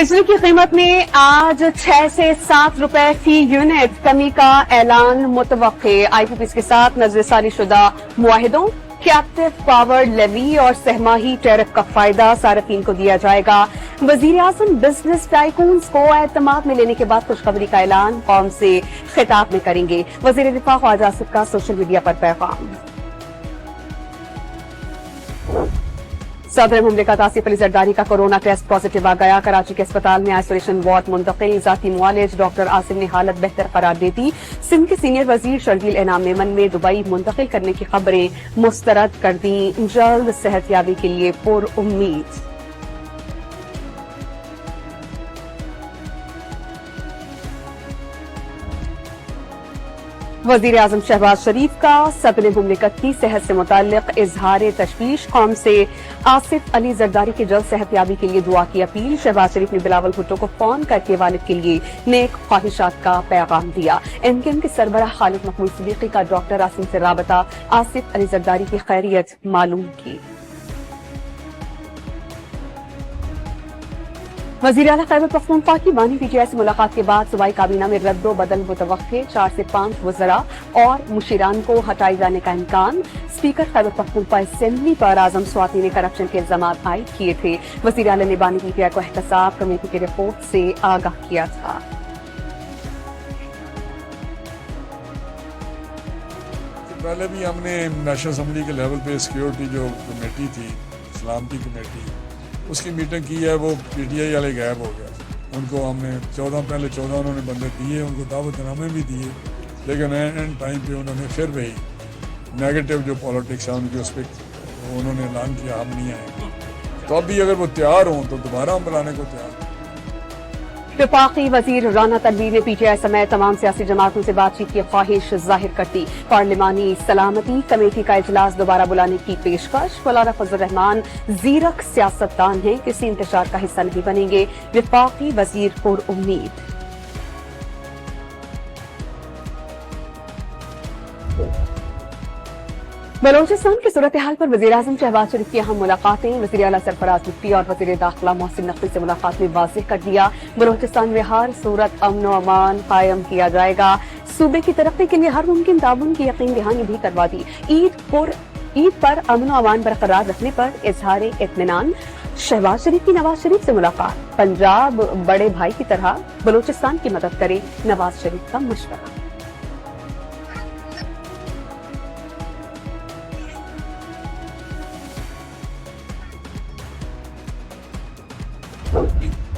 बिजली की कीमत में आज 6 से 7 रुपए फी यूनिट कमी का ऐलान मुतवक्के। IPPs के साथ नजरसानी शुदा मुआहिदों, कैप्टिव पावर लेवी और सहमाही टैरिफ का फायदा सार्फिन को दिया जाएगा। वजीर आजम बिजनेस टाइकून्स को एतमाद में लेने के बाद खुशखबरी का ऐलान कौम से खिताब में करेंगे। वजीर दिफा ख्वाजा आसिफ का सोशल मीडिया पर पैगाम। सदर मुमलिकत आसिफ अली जरदारी का कोरोना टेस्ट पॉजिटिव आ गया। कराची के अस्पताल में आइसोलेशन वार्ड मुंतकिल। जाती मुआलिज डॉक्टर आसिफ ने हालत बेहतर करार दे दी। सिंध के सीनियर वजीर शर्जील इनाम मेमन में दुबई मुंतकिल करने की खबरें मुस्तरद कर दी। जल्द सेहतयाबी के लिए पुरउम्मीद। वजीर आजम शहबाज शरीफ का सदर मुमलिकत की सेहत से मुताल्लिक इजहार तशवीश। कौम से आसिफ अली जरदारी की जल्द सेहतयाबी के लिए दुआ की अपील। शहबाज शरीफ ने बिलावल भुट्टो को फोन करके वालिद के लिए नेक ख्वाहिशात का पैगाम दिया। MKM के सरबराह खालिद महमूद सिद्दीकी का डॉक्टर आसिम से राबता। आसिफ अली जरदारी की खैरियत मालूम की। वज़ीर आला खैबर पख्तूनख्वा की बानी PTI से मुलाकात के बाद सूबाई काबीना में रद्दो बदल मुतवक्के। 4 से 5 वज़रा और मुशीरान को हटाए जाने का इम्कान। स्पीकर खैबर पख्तूनख्वा असेंबली पर आजम स्वाति ने करप्शन के इल्जाम आयद किए थे। वज़ीर आला ने बानी PTI को एहतसाब कमेटी की रिपोर्ट से आगाह किया था। पहले भी हमने नेशनल असेंबली के लेवल पे सिक्योरिटी जो कमेटी थी, सलामती कमेटी, उसकी मीटिंग की है। वो PTI वाले गायब हो गया। उनको हमने 14 उन्होंने बंदे दिए, उनको दावतनामे भी दिए, लेकिन एंड टाइम पे उन्होंने फिर वही नेगेटिव जो पॉलिटिक्स है उनकी उस पर उन्होंने ऐलान किया हम नहीं आएंगे। तो अब भी अगर वो तैयार हों तो दोबारा हम बुलाने को तैयार हैं। वफाकी वजीर राना तनवीर ने PTI समेत तमाम सियासी जमातों से बातचीत की ख्वाहिश जाहिर कर दी। पार्लिमानी सलामती कमेटी का इजलास दोबारा बुलाने की पेशकश। मौलाना फजल रहमान जीरक सियासतदान हैं, किसी इंतशार का हिस्सा नहीं बनेंगे। वफाकी वजीर पुरउम्मीद। बलोचिस्तान की सूरत हाल पर वज़ीर आज़म शहबाज शरीफ की अहम मुलाकातें। वज़ीर आला सरफराज मुफ्ती और वज़ीर दाखिला मोहसिन नकवी से मुलाकात में वाज़ेह कर दिया। बलोचिस्तान में हर सूरत अमन व अमान कायम किया जाएगा। सूबे की तरक्की के लिए हर मुमकिन ताउन की यकीन दहानी भी करवा दी। ईद पर अमन व अमान बरकरार रखने पर इजहार इत्मीनान। शहबाज शरीफ की नवाज शरीफ से मुलाकात। पंजाब बड़े भाई की तरह बलोचिस्तान की मदद करे, नवाज शरीफ का मशवरा।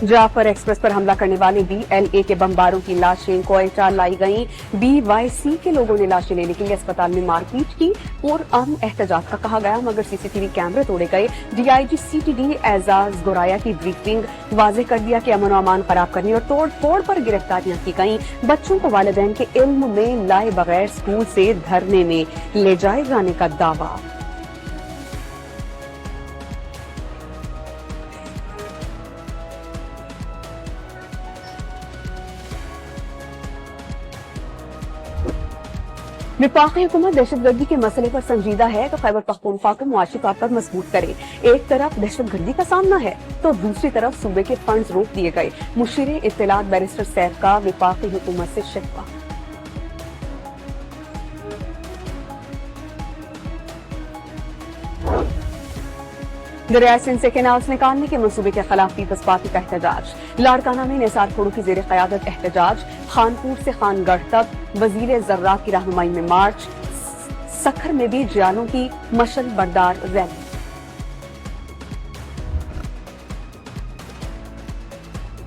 जाफर एक्सप्रेस पर हमला करने वाले BLA के बमबारों की लाशें कोयटा लाई गईं। BYC के लोगों ने लाशें लेने के लिए अस्पताल में मारपीट की और अमन एहतजाज का कहा गया, मगर CCTV कैमरे तोड़े गए। DIG CTD एजाज गोराया की ब्रीफिंग वाज़ेह कर दिया कि अमन व अमान खराब करने और तोड़ फोड़ पर गिरफ्तारियां की गईं। बच्चों को वालिदैन के इल्म में लाए बगैर स्कूल से धरने में ले जाए जाने का दावा। वफाकी हुकूमत दहशतगर्दी के मसले पर संजीदा है तो खैबर पख्तूनख्वा को मुआशी तौर पर मजबूत करे। एक तरफ दहशतगर्दी का सामना है तो दूसरी तरफ सूबे के फंड्स रोक दिए गए। मुशीर इत्तलात बैरिस्टर सैफ का वफाकी हुकूमत से शिकवा। दरियाए सिंध से कैनाल्स निकालने के मंसूबे के खिलाफ पीपल्स पार्टी का एहतजाज। लाड़काना में निसार खोड़ू की जेर क़यादत एहतजाज। खानपुर से खानगढ़ तक वजीर ज़र्रात की रहनुमाई में मार्च। सखर में भी जियालों की मशल बरदार रैली।